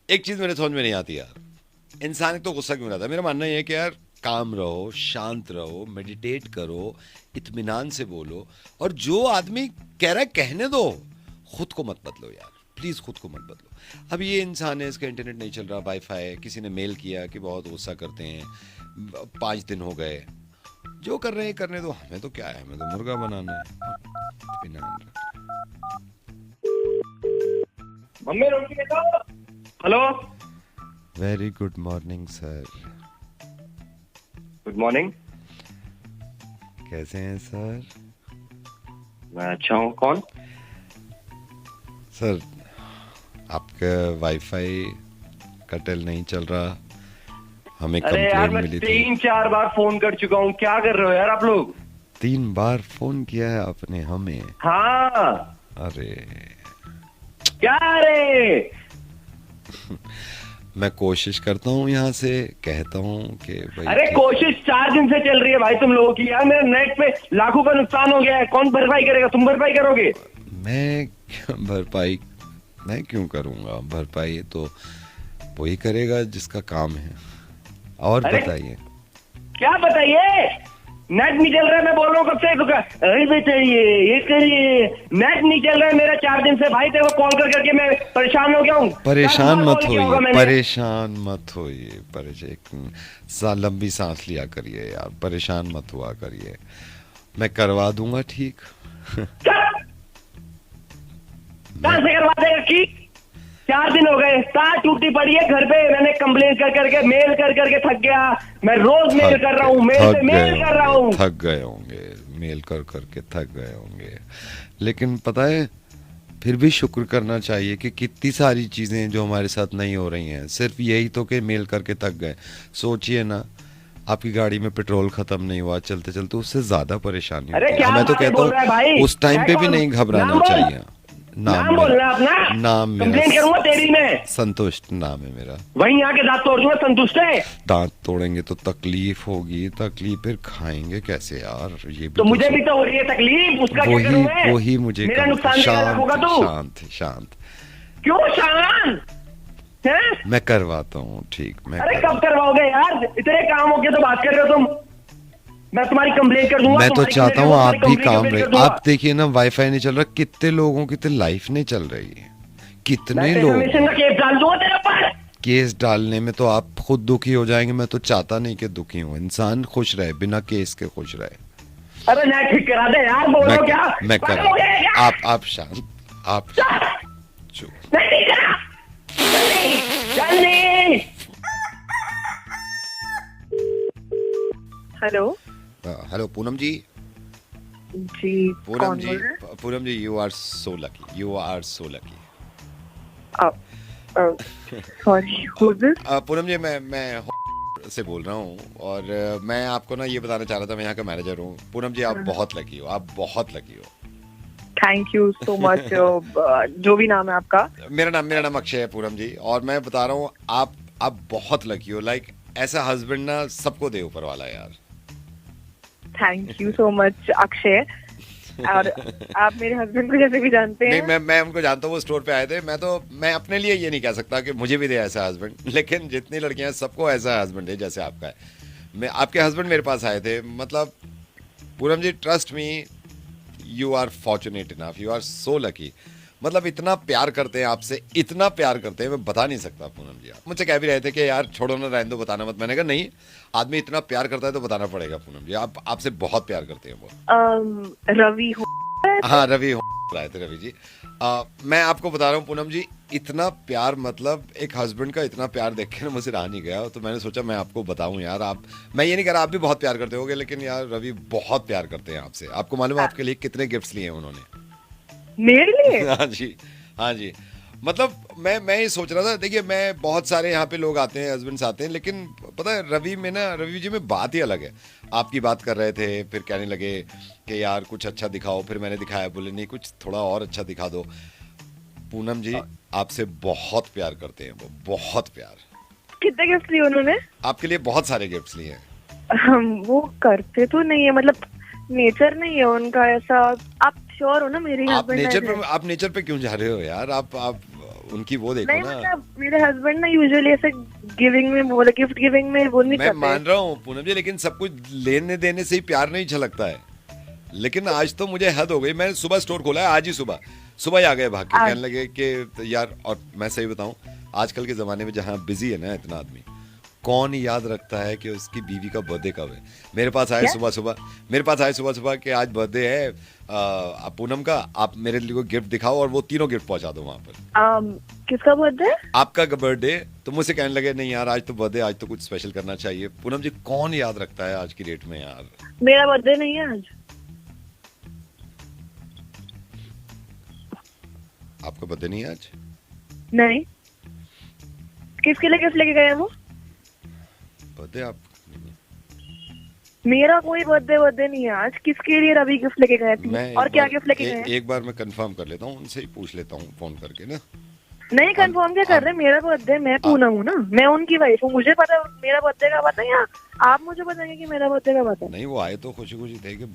एक चीज मेरे समझ में नहीं आती यार, इंसान तो गुस्सा क्यों आता है। मेरा मानना ये है कि यार काम रहो, शांत रहो, मेडिटेट करो, इत्मीनान से बोलो, और जो आदमी कह रहा है कहने दो, खुद को मत बदलो यार, प्लीज खुद को मत बदलो। अब ये इंसान है, इसका इंटरनेट नहीं चल रहा, वाईफाई है, किसी ने मेल किया कि बहुत गुस्सा करते हैं, 5 दिन हो गए, जो कर रहे हैं करने दो, हमें तो क्या है, हमें तो मुर्गा बनाना है। इत्मीनान रखो। मम्मी रोटी दे दो। Hello, very good morning sir. Good morning. कैसे हैं सर? मैं अच्छा हूँ। कौन? सर आपका वाईफाई का टेल नहीं चल रहा, हमें अरे यार, कंप्लेंट मैं मिली थी। 3-4 बार फोन कर चुका हूँ। क्या कर रहे हो यार आप लोग? 3 बार फोन किया है आपने हमें? हाँ। अरे क्या रे? मैं कोशिश करता हूँ, यहाँ से कहता हूँ कि भाई अरे ठीक- कोशिश 4 दिन से चल रही है भाई तुम लोगों की। यार मेरे नेट पे लाखों का नुकसान हो गया है। कौन भरपाई करेगा? तुम भरपाई करोगे? मैं भरपाई मैं क्यों करूँगा भरपाई? तो वही करेगा जिसका काम है। और अरे बताइए। क्या बताइए? नेट नहीं चल रहा है, मैं बोल रहा हूँ कब से। अरे बताइए, ये करिए। नेट नहीं चल रहा है मेरा 4 दिन से भाई। तेरे को कॉल कर करके मैं परेशान हो गया हूँ। परेशान 10 बार मत कॉल किया होगा होइए, मैंने। परेशान मत होइए, लंबी सांस लिया करिए यार, परेशान मत हुआ करिए, मैं करवा दूंगा ठीक। कहाँ मैं से करवा देगा? ठीक 4 दिन हो गए, तार टूटी पड़ी है घर पे। मैंने कंप्लेन कर करके, मेल कर करके थक गया। मैं रोज मेल कर रहा हूँ, मेल पे मेल कर रहा हूँ। थक गए होंगे, मेल कर करके थक गए होंगे, लेकिन पता है फिर भी शुक्र करना चाहिए कि कितनी सारी चीज़ें जो हमारे साथ नहीं हो रही हैं, सिर्फ यही तो कि मेल करके थक गए। सोचिए ना, आपकी गाड़ी में पेट्रोल खत्म नहीं हुआ चलते चलते, उससे ज़्यादा परेशानी अरे होती है। क्या मैं तो बातें कहता बोल रहा है भाई? हूँ उस टाइम है पे भी कौन? नहीं घबराना नाम बोल। चाहिए। नाम नाम बोलना अपना। मेरा नाम मेरा कंप्लेन करूंगा तेरी में। संतुष्ट नाम है मेरा। वहीं आके दांत तोड़ दूंगा। संतुष्ट है? दांत तोड़ेंगे तो तकलीफ होगी, तकलीफ फिर खाएंगे कैसे यार, ये भी तो मुझे भी सोच- तो हो रही है तकलीफ। उसका क्या करूं मैं? वही मुझे मेरा नुकसान देगा लाखों का शांत तू। शांत शांत। क्यों शांत है? मैं करवाता हूँ ठीक, मैं अरे कब करवाता करवाओगे यार? इतने काम हो गए तो बात कर रहे हो तुम। मैं तुम्हारी कंप्लेन कर दूंगा। मैं तो तुम्हारी चाहता कंप्लेन हूँ कर आप दूंगा, भी तुम्हारी काम कंप्लेन रहे। कर दूंगा। आप देखिए ना, वाईफाई नहीं चल रहा, कितने लोगों की तो लाइफ नहीं चल रही है, मैं कितने लोग। डिफेमेशन का केस डाल दूंगा तेरे ऊपर। केस डालने में तो आप खुद दुखी हो जाएंगे, मैं तो चाहता नहीं कि दुखी हूँ, इंसान खुश रहे, बिना केस के खुश रहे। अरे नेट ठीक करा दे यार। बोल रहा हूँ क्या? मैं पागल हो गया है क्या? आप शांत, आप चुप। नहीं करा। जल्दी जल्दी। Hello hello Poonam ji. जी। पूनम कौन जी, बोल रहे हैं? Poonam ji, you are so lucky, you are so lucky. Sorry, who is this? Poonam ji, मैं से बोल रहा हूँ, और मैं आपको ना ये बताना चाह रहा था, मैं यहाँ का मैनेजर हूँ। पूनम जी, आप बहुत लकी हो, आप बहुत लकी हो। Thank you so much. जो भी नाम है आपका। मेरा नाम अक्षय है पूनम जी, और मैं बता रहा हूँ आप बहुत लकी हो। लाइक ऐसा हस्बैंड ना सबको दे ऊपर वाला यार। Thank you so much Akshay. और आप मेरे हस्बैंड को जैसे भी जानते नहीं, हैं। मैं उनको जानता हूँ, वो स्टोर पे आए थे। मैं अपने लिए ये नहीं कह सकता कि मुझे भी दे ऐसा हस्बैंड, लेकिन जितनी लड़कियां हैं सबको ऐसा हस्बैंड है जैसे आपका है। मैं आपके हस्बैंड मेरे पास आए थे, मतलब Poonam ji trust me, you are fortunate enough, you are so lucky. मतलब इतना प्यार करते हैं आपसे, इतना प्यार करते हैं, मैं बता नहीं सकता पूनम जी। आप मुझसे कह भी रहे थे कि यार छोड़ो ना, रहने दो, बताना मत। मैंने कहा नहीं, आदमी इतना प्यार करता है तो बताना पड़ेगा पूनम जी। आप आपसे बहुत प्यार करते हैं वो। रवि हो। हाँ, रवि आए थे, रवि जी। मैं आपको बता रहा हूँ पूनम जी, इतना प्यार, मतलब एक हस्बैंड का इतना प्यार देख के ना मुझसे रहा नहीं गया, तो मैंने सोचा मैं आपको बताऊं यार। मैं ये नहीं कह रहा आप भी बहुत प्यार करते होगे, लेकिन यार रवि बहुत प्यार करते हैं आपसे। आपको मालूम है आपके लिए कितने गिफ्ट्स लिए हैं उन्होंने? मेरे लिए? हाँ जी, हाँ जी। मतलब मैं ये सोच रहा था, देखिए मैं बहुत सारे यहाँ पे लोग आते हैं, हस्बैंड्स आते हैं, लेकिन पता है रवि जी में बात ही अलग है। आपकी बात कर रहे थे, फिर कहने लगे कि यार कुछ अच्छा दिखाओ, फिर मैंने दिखाया, बोले नहीं कुछ थोड़ा और अच्छा दिखा दो। पूनम जी आपसे बहुत प्यार करते हैं वो, बहुत प्यार। कितने गिफ्ट लिए उन्होंने? आपके लिए बहुत सारे गिफ्ट्स लिए हैं। वो करते तो नहीं है, मतलब नेचर नहीं है उनका ऐसा। आप श्योर हो ना मेरे आप हस्बैंड? नेचर पे क्यों जा रहे हो यार? आप उनकी वो देखो नहीं ना। मतलब मेरे हस्बैंड ना यूजुअली ऐसे गिविंग में वो गिफ्ट गिविंग में वो नहीं मैं करते। मान रहा हूँ पूनम जी, लेकिन सब कुछ लेने देने से ही प्यार नहीं झलकता है। लेकिन आज तो मुझे हद हो गई। मैंने सुबह स्टोर खोला है, आज ही सुबह ही आ गए भाग के, कहने लगे कि यार, और मैं सही बताऊं, आजकल के ज़माने में जहाँ बिजी है ना इतना आदमी, कौन याद रखता है कि उसकी बीवी का बर्थडे कब है। मेरे पास आए सुबह सुबह कि आज बर्थडे है पूनम का, आप मेरे लिए कोई गिफ्ट दिखाओ और वो तीनों गिफ्ट पहुंचा दो वहां पर। किसका बर्थडे? आपका बर्थडे। तो मुझसे कहने लगे नहीं यार, आज तो बर्थडे, आज तो कुछ स्पेशल करना चाहिए। पूनम जी, कौन याद रखता है आज की डेट में यार। मेरा बर्थडे नहीं है आज। आपका बर्थडे नहीं है आज? नहीं। किसके लिए गिफ्ट लेके गए हैं वो? बर्थडे आप? मेरा कोई बर्थडे नहीं है आज। किसके लिए रवि गिफ्ट लेके गए थे और क्या गिफ्ट लेके गए? एक बार मैं कंफर्म कर लेता हूँ, उनसे ही पूछ लेता हूँ फोन करके ना। नहीं कंफर्म क्या कर रहे हैं? मेरा बर्थडे, मैं पूनम हूँ ना, मैं उनकी वाइफ हूँ, मुझे पता है मेरा बर्थडे का पता है। या आप मुझे बताएंगे कि मेरा बर्थडे का पता है? नहीं, वो आए तो खुशी खुशी थे कि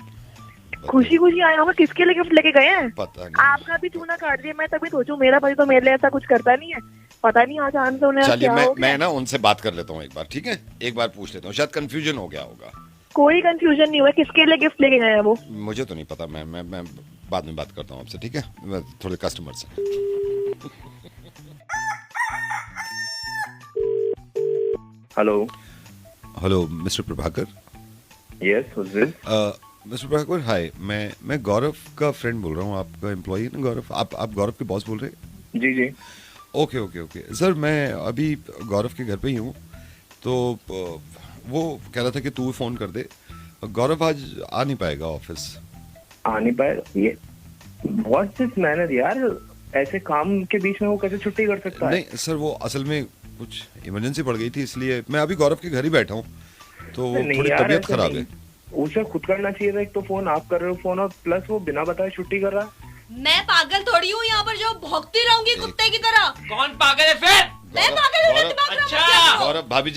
खुशी खुशी आया होगा। किसके लिए गिफ्ट लेके गए हैं? पता नहीं। आपका भी चूना काट दिया, मैं तभी सोचूं मेरा भाई तो मेरे लिए ऐसा कुछ करता नहीं है। पता नहीं आज आंसर होने चलिए, क्या हो गया। मैं ना उनसे बात कर लेता हूँ एक बार, ठीक है? एक बार पूछ लेता हूँ, शायद कंफ्यूजन हो गया होगा। कोई कंफ्यूजन नहीं हुआ। किसके लिए गिफ्ट लेके गए हैं वो? मुझे तो नहीं पता, मैं बाद में बात करता हूँ आपसे, ठीक है? मैं थोड़े कस्टमर से। Hello mister Prabhakar. Yes, who's this? Mister Prabhakar, hi, मैं गौरव का फ्रेंड बोल रहा हूँ। आपका एम्प्लॉई है ना गौरव? आप गौरव के बॉस बोल रहे हैं? जी जी। ओके सर, मैं अभी गौरव के घर पे ही हूँ, तो वो कह रहा था कि तू फोन कर दे। गौरव आज आ नहीं पाएगा ऑफिस। आ नहीं पाएगा? ये व्हाट्स दिस मैनर यार, ऐसे काम के बीच में वो कैसे छुट्टी कर सकता है? नहीं सर, वो असल में कुछ इमरजेंसी पड़ गई थी, इसलिए मैं अभी गौरव के घर ही बैठा हूँ, तो नहीं थोड़ी यार, तबीयत ऐसे खराब नहीं। है। उसे खुद करना चाहिए था। एक तो फोन आप कर रहे हो, फोन, और प्लस वो बिना बताए छुट्टी कर रहा है। मैं पागल थोड़ी हूँ यहाँ पर जो भौंकती रहूंगी कुत्ते की तरह। कौन पागल है फिर? मैं पागल हूँ, दिमाग खराब मत अच्छा। किया करो। गौरव, भाभी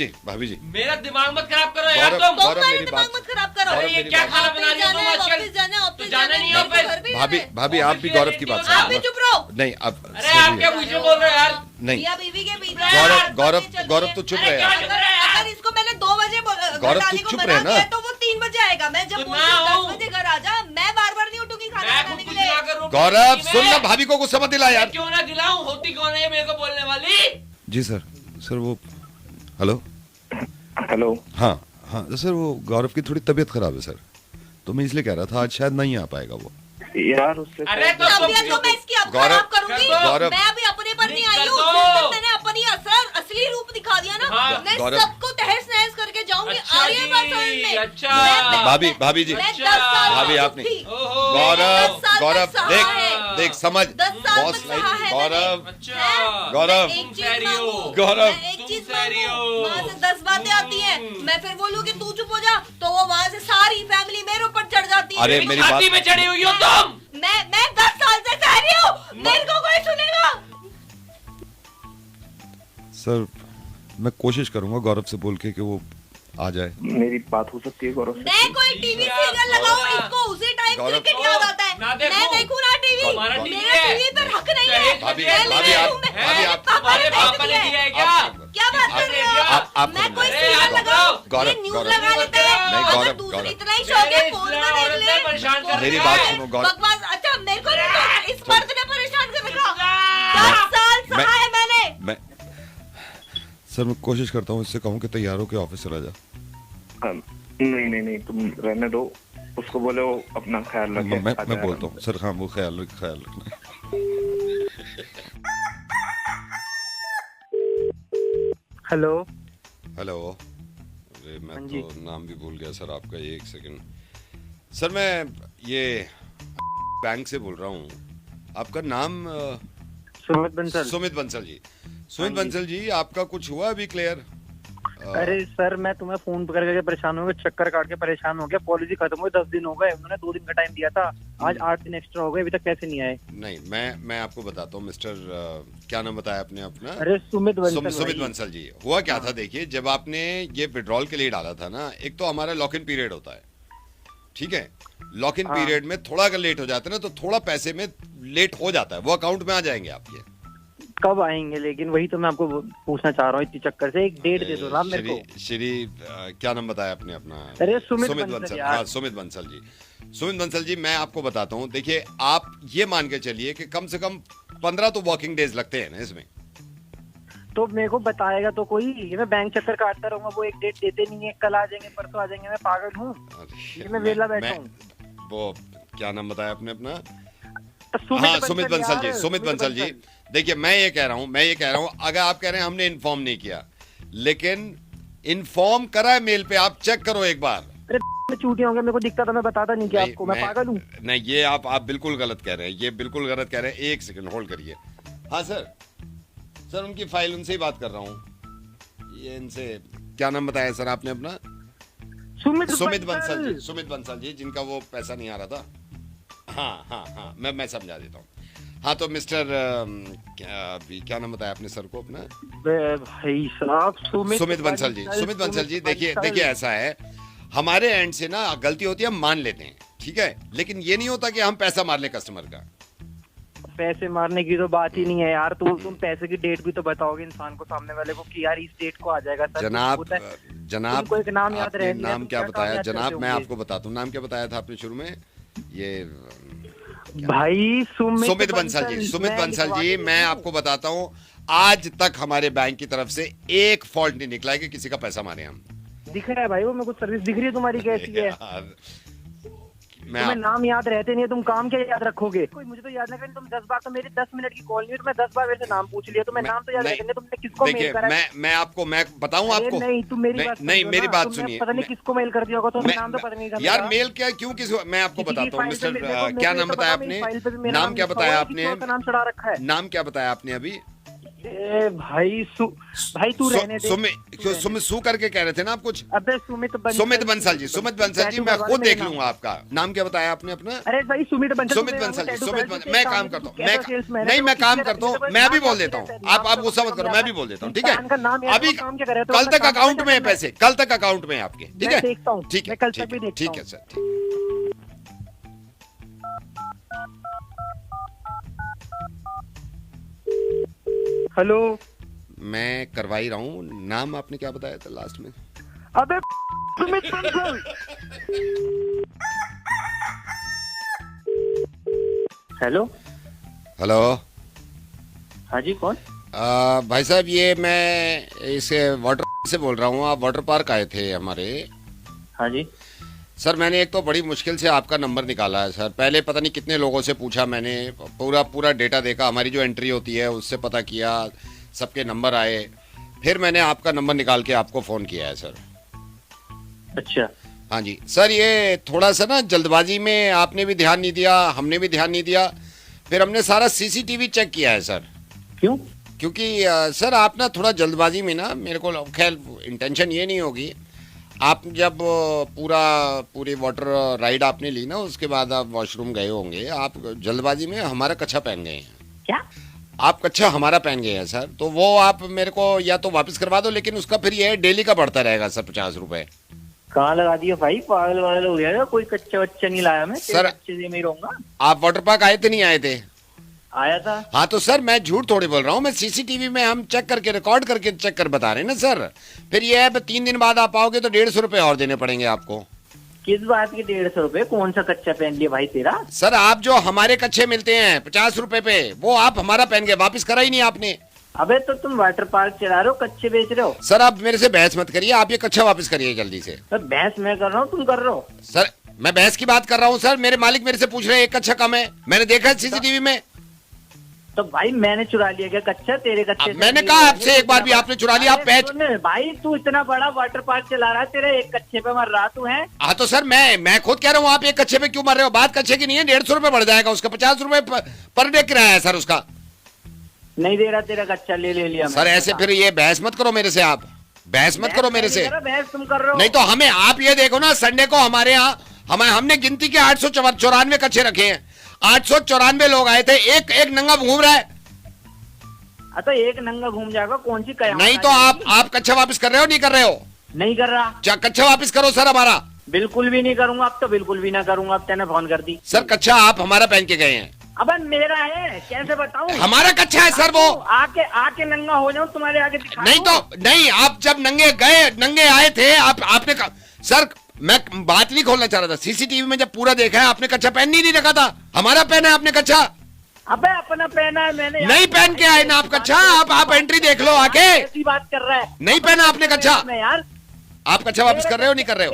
जी मेरा दिमाग मत खराब करो यार गौरव, तुम। गौरव, मेरा मेरी दिमाग बात- मत खराब करो। गौरव, अरे ये मेरी क्या बात- खाना बना रही हो तुम आजकल? ऑफिस जाना है, ऑफिस तो जाना जाना नहीं है, ऑफिस? मेरे को घर भी भाभी जाना है। भाभी आप भी गौरव की बात आप आप भी सुनिए। चुप रहो। नहीं, अब अरे आप क्या पूछ रहे बोल रहे हो यार? नहीं, मियां बीवी के बीच में गौरव, बात गौरव, नहीं चल गौरव रही तो है। चुप अरे रहे क्या यार। चल रहा है यार? अगर इसको मैंने 2 बजे गौरव, घर आने तू को चुप मना रहे ना। किया तो वो 3 बजे आएगा। मैं जब तो बोलूँ मैं 10 हूँ। बजे घर आ जा, मैं बार नहीं उठूंगी खाना मैं बनाने खुद के कुछ लिए। ना करूँ गौरव मैं- सुन ना, भाभी को गुस्सा मत दिला यार। क्यों ना दिलाऊं? होती कौन है ये मेरे को बोलने वाली? जी सर वो हेलो, हेलो। हाँ सर, वो गौरव की थोड़ी तबीयत खराब है सर, तो मैं इसलिए कह रहा था आज शायद नहीं आ पाएगा वो। यार उससे अरे तो तबीयत तो मैं इसकी अब गौरव, खराब करूंगी। कर दो। गौरव। मैं अभी अपने पर नहीं आई कर हूँ। दो। जिस दिन मैंने अपनी असली रूप दिखा दिया ना, हाँ। मैं गौरव। सबको तहस नहस करके जाऊंगी। अच्छा आर्य जी, पाषाण में। अच्छा। भाभी जी, मैं अच्छा। 10 साल भाभी तक आप नहीं। थी। ओहो। गौरव, 10 साल गौरव तक सहा देख है। देख समझ 10 साल बॉस तक लाइक सहा है गौरव, मैंने। अच्छा। हैं? गौरव। मैं एक तुम चीज सहरी हो। मांगू। गौरव। मैं एक तुम चीज सहरी मांगू। हो। वहाँ से 10 बातें आती हैं। मैं फिर बोलूँ कि तू चुप हो जा, तो वो वहाँ से सारी फैमिली मेरे ऊपर चढ़ जाती है। अरे मेरी मेरी छाती बात- में चढ़ी हुई हो तुम। मैं 10 साल से सह रही हूँ। मेरे को कोई सुनेगा? सर मैं कोशिश करूंगा गौरव से बोल के कि वो आ जाए। मेरी बात हो सकती है गौरव से? मैं कोई टीवी सीरियल लगाऊं, इसको उसी टाइम गौरव। क्रिकेट याद आता है। ना देखूं। मैं देखूं ना टीवी। हमारा टीवी मेरा है। टीवी पर हक नहीं है। दहेज भाभी, मैं भाभी, ले आप- लूं, मैं- भाभी, मेरे आप- पापा ने तुम्हारे भेज पापा ने दिया दिया है। है क्या? क्या बात कर रहे हो? आप मैं कोई करो। सीरियल आप लगाऊं, गौरव, ये न्यूज गौरव। लगा लेते हैं। नहीं, अगर गौरव, दूसरी गौरव। इतना ही शौक है, मेरे फोन इस में देख औरत ले। ने परेशान कर मेरी रखा बात है। सुनो गौरव। बकवास। अच्छा मेरे को नहीं, तो इस मर्द ने परेशान कर रखा। मैं- 10 साल मैं- सहा है मैंने। मैं सर मैं कोशिश करता हूँ इससे कहूँ कि तैयार हो के ऑफिस चला जा। नहीं तुम रहने दो। उसको बोलो अपना ख्याल रखे। मैं बोलता हूँ सर, हाँ वो ख्याल रखना। हेलो। हेलो, अरे मैं हाँ जी। तो नाम भी भूल गया सर आपका, एक सेकंड सर। मैं ये बैंक से बोल रहा हूँ। आपका नाम सुमित बंसल। सुमित बंसल जी। सुमित हाँ जी। बंसल जी, आपका कुछ हुआ अभी क्लियर? अरे सर मैं तुम्हें फोन कर करके परेशान हो गया, चक्कर काट के परेशान हो गया। पॉलिसी खत्म हुई 10 दिन हो गए, उन्होंने 2 दिन का टाइम दिया था, आज 8 दिन एक्स्ट्रा हो गए, अभी तक कैसे नहीं आए? नहीं, मैं आपको बताता हूँ मिस्टर क्या नाम बताया आपने अपना? अरे सुमित बंसल। सुमित भाई। बंसल जी। हुआ क्या था, देखिए जब आपने ये विड्रॉल के लिए डाला था ना, एक तो हमारा लॉक इन पीरियड होता है, ठीक है? लॉक इन हाँ। पीरियड में थोड़ा अगर लेट हो जाता है ना, तो थोड़ा पैसे में लेट हो जाता है, वो अकाउंट में आ जाएंगे आपके। कब आएंगे? लेकिन वही तो मैं आपको पूछना चाह रहा हूँ इतनी चक्कर से। एक डेट दे दो ना मेरे को। श्री क्या नाम बताया आपने अपना? अरे सुमित बंसल यार। हाँ, सुमित बंसल जी। सुमित बंसल जी, मैं आपको बताता हूँ, देखिए आप ये मान के चलिए कि कम से कम 15 तो वर्किंग डेज लगते हैं ना इसमें। तो मेरे को बताएगा तो कोई, ये मैं बैंक चक्कर काटता रहूंगा, वो एक डेट देते नहीं है, कल आ जाएंगे परसों आ जाएंगे, मैं पागल हूँ? ये मैं वेला बैठा हूँ। वो क्या नाम बताया आपने अपना? तो हाँ, सुमित बंसल जी। सुमित बंसल जी, देखिए मैं ये कह रहा हूँ अगर आप कह रहे हैं हमने इन्फॉर्म नहीं किया, लेकिन इन्फॉर्म करा है मेल पे, आप चेक करो एक बार। अरे मैं चूटी होंगे, मेरे को दिखता था, मैं बताता नहीं कि आपको मैं पागल हूँ? नहीं, ये आप बिल्कुल गलत कह रहे हैं, ये बिल्कुल गलत कह रहे हैं। एक सेकंड होल्ड करिए। हाँ सर उनकी फाइल, उनसे ही बात कर रहा हूँ। ये इनसे क्या नाम बताया सर आपने अपना? सुमित बंसल जी, जिनका वो पैसा नहीं आ रहा था। हाँ, मैं समझा देता हूँ। हाँ, तो मिस्टर क्या नाम बताया आपने सर को अपना? भाई साहब, सुमित बंसल जी, देखिए ऐसा है, हमारे एंड से ना गलती होती है, हम मान लेते हैं, ठीक है, लेकिन ये नहीं होता कि हम पैसा मार लें कस्टमर का। पैसे मारने की तो बात ही नहीं है यार। तुम पैसे की डेट भी तो बताओगे इंसान को, सामने वाले को, कि यार इस डेट को आ जाएगा सर। जनाब कोई नाम याद रहे? नाम क्या बताया जनाब? मैं आपको बताता हूँ, नाम क्या बताया था आपने शुरू में? ये भाई सुमित बंसल जी, मैं आपको बताता हूँ, आज तक हमारे बैंक की तरफ से एक फॉल्ट नहीं निकला है कि किसी का पैसा मारे हम। दिख रहा है भाई, वो मेरे को सर्विस दिख रही है तुम्हारी कैसी है। तुम्हें नाम याद रहते नहीं है, तुम काम क्या याद रखोगे? कोई मुझे तो याद नहीं, तुम 10 बार, तो मेरी 10 मिनट की कॉल नहीं, तो मैं 10 बार वैसे नाम पूछ लिया, तो मैं नाम तो याद रखेंगे। तुमने किसको मेल करा? मैं बताऊं आपको? नहीं, तुम मेरी बात सुनिए। पता नहीं किसको मेल कर दिया होगा, तो नाम तो पता नहीं था यार। मेल क्या, क्यों, किस, मैं आपको बताता हूँ मिस्टर, क्या नाम बताया आपने? नाम क्या बताया आपने? नाम चढ़ा रखा है। नाम क्या बताया आपने अभी? भाई तू रहने दे। सु करके कह रहे थे ना आप कुछ? अबे सुमित बंसल जी, मैं खुद देख लूंगा आपका नाम। क्या बताया आपने अपना? अरे भाई सुमित बंसल जी, मैं काम करता हूँ, मैं काम करता हूँ, मैं भी बोल देता हूँ। आप गुस्सा मत करो, मैं भी बोल देता हूँ, ठीक है? अभी कल तक अकाउंट में है पैसे, कल तक अकाउंट में है आपके, ठीक है? ठीक है सर। हेलो, मैं करवा ही रहा हूँ। नाम आपने क्या बताया था लास्ट में? अबे सुमित बंसल। हेलो। हाँ जी, कौन? भाई साहब, ये मैं इसे वाटर से बोल रहा हूँ। आप वाटर पार्क आए थे हमारे? हाँ जी सर, मैंने एक तो बड़ी मुश्किल से आपका नंबर निकाला है सर। पहले पता नहीं कितने लोगों से पूछा मैंने, पूरा डेटा देखा, हमारी जो एंट्री होती है उससे पता किया, सबके नंबर आए, फिर मैंने आपका नंबर निकाल के आपको फ़ोन किया है सर। अच्छा। हाँ जी सर, ये थोड़ा सा ना जल्दबाजी में आपने भी ध्यान नहीं दिया, हमने भी ध्यान नहीं दिया, फिर हमने सारा सीसीटीवी चेक किया है सर। क्यों? क्योंकि सर आप ना थोड़ा जल्दबाजी में ना, मेरे को खैर इंटेंशन ये नहीं होगी, आप जब पूरी वाटर राइड आपने ली ना, उसके बाद आप वॉशरूम गए होंगे, आप जल्दबाजी में हमारा कच्छा पहन गए हैं। क्या? आप कच्छा हमारा पहन गए हैं सर, तो वो आप मेरे को या तो वापस करवा दो, लेकिन उसका फिर ये डेली का बढ़ता रहेगा सर 50 रुपए। कहाँ लगा दिया भाई, पागल वागल हो गया? कोई कच्चा बच्चा नहीं लाया मैं सर, अच्छे से नहीं रहूंगा। आप वाटर पार्क आए थे नहीं आए थे? आया था। हाँ तो सर मैं झूठ थोड़ी बोल रहा हूँ, मैं सीसीटीवी में हम चेक करके रिकॉर्ड करके चेक कर बता रहे हैं ना सर। फिर ये है 3 दिन बाद आप आओगे तो 150 रुपए और देने पड़ेंगे आपको। किस बात के 150 रुपए? कौन सा कच्चा पहन लिया भाई तेरा? सर आप जो हमारे कच्चे मिलते हैं 50 रुपए पे, वो आप हमारा पहन गए, वापिस करा ही नहीं आपने। अबे तो तुम वाटर पार्क चला रहे हो, कच्चे बेच रहे हो? सर आप मेरे से बहस मत करिए, आप ये कच्चा वापस करिए जल्दी से। सर बहस मैं कर रहा हूँ, तुम कर रहे हो? सर मैं बहस की बात कर रहा हूँ सर, मेरे मालिक मेरे से पूछ रहे हैं एक कच्चा कम है, मैंने देखा है सीसीटीवी में। तो भाई मैंने चुरा लिया क्या कच्चा तेरे कच्चे? मैंने कहा आपसे एक बार भी आपने चुरा लिया, आप पैच। भाई तू इतना बड़ा वाटर पार्क चला रहा है, तेरे एक कच्चे पे मर रहा तू है। हाँ तो सर मैं खुद कह रहा हूँ, आप एक कच्चे पे क्यों मर रहे हो? बात कच्चे की नहीं है, 150 रुपए बढ़ जाएगा उसका, 50 रुपए पर डे किराया है सर उसका। नहीं दे रहा तेरा कच्चा, ले लिया सर। ऐसे फिर ये बहस मत करो मेरे से, आप बहस मत करो मेरे से। बहस तुम कर रहे हो। नहीं तो हमें आप ये देखो ना, संडे को हमारे यहाँ हमने गिनती के 894 कच्चे रखे हैं, 894 लोग आए थे, एक नंगा घूम रहा है। तो एक नंगा घूम जाएगा, कौन सी कयामत? नहीं तो आप कच्चा वापस कर रहे हो, नहीं कर रहे हो? नहीं कर रहा। कच्चा वापस करो सर हमारा। बिल्कुल भी नहीं करूंगा, अब तो बिल्कुल भी ना करूंगा, अब तेने फोन कर दी। सर कच्चा आप हमारा पहन के गए हैं। अबे मेरा है, कैसे बताऊं? हमारा कच्चा है सर वो। आके आके नंगा हो जाऊं तुम्हारे आगे दिखा नहीं दूं? तो नहीं, आप जब नंगे आए थे आपने कहा सर, मैं बात नहीं खोलना चाह रहा था। सीसीटीवी में जब पूरा देखा है आपने कच्चा पहन नहीं रखा था, हमारा पहना है आपने कच्चा। अबे अपना पहना है मैंने। नहीं पहन के आए ना आप कच्चा, आप एंट्री देख लो आके। ऐसी बात कर रहा है। नहीं पहना आपने कच्चा। मैं यार, आप कच्चा वापस कर रहे हो नहीं कर रहे हो?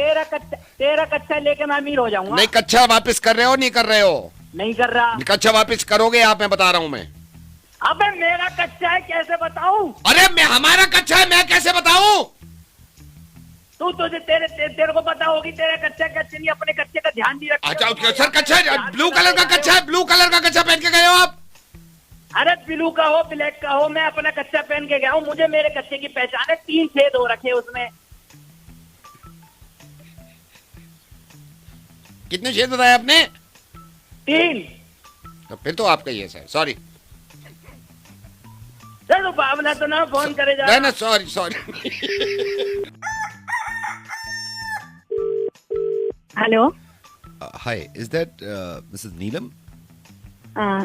तेरा कच्चा लेके मैं अमीर हो जाऊंगा। नहीं, कच्चा वापस कर रहे हो नहीं कर रहे हो? नहीं कर रहा। कच्चा वापस करोगे आप, मैं बता रहा हूं मैं। अबे मेरा कच्चा है, कैसे बताऊं? अरे मैं, हमारा कच्चा है, मैं कैसे बताऊं? तुझे तेरे को पता होगी तेरा कच्चा कच्चे नहीं, अपने कच्चे का ध्यान नहीं रखते। अच्छा सर, कच्चा है, ब्लू कलर का कच्चा है, ब्लू कलर का कच्चा पहन के गए हो आप? अरे ब्लू का हो ब्लैक का हो, मैं अपना कच्चा पहन के गया हूँ। मुझे मेरे कच्चे की पहचान है, 3 छेद हो रखे उसमें। कितने छेद बताए आपने? 3। तो फिर तो आपका ही है सर, सॉरी। चलो भावना तो ना फोन करे जा। ना sorry. Hello. Hi, is that Mrs. Neelam?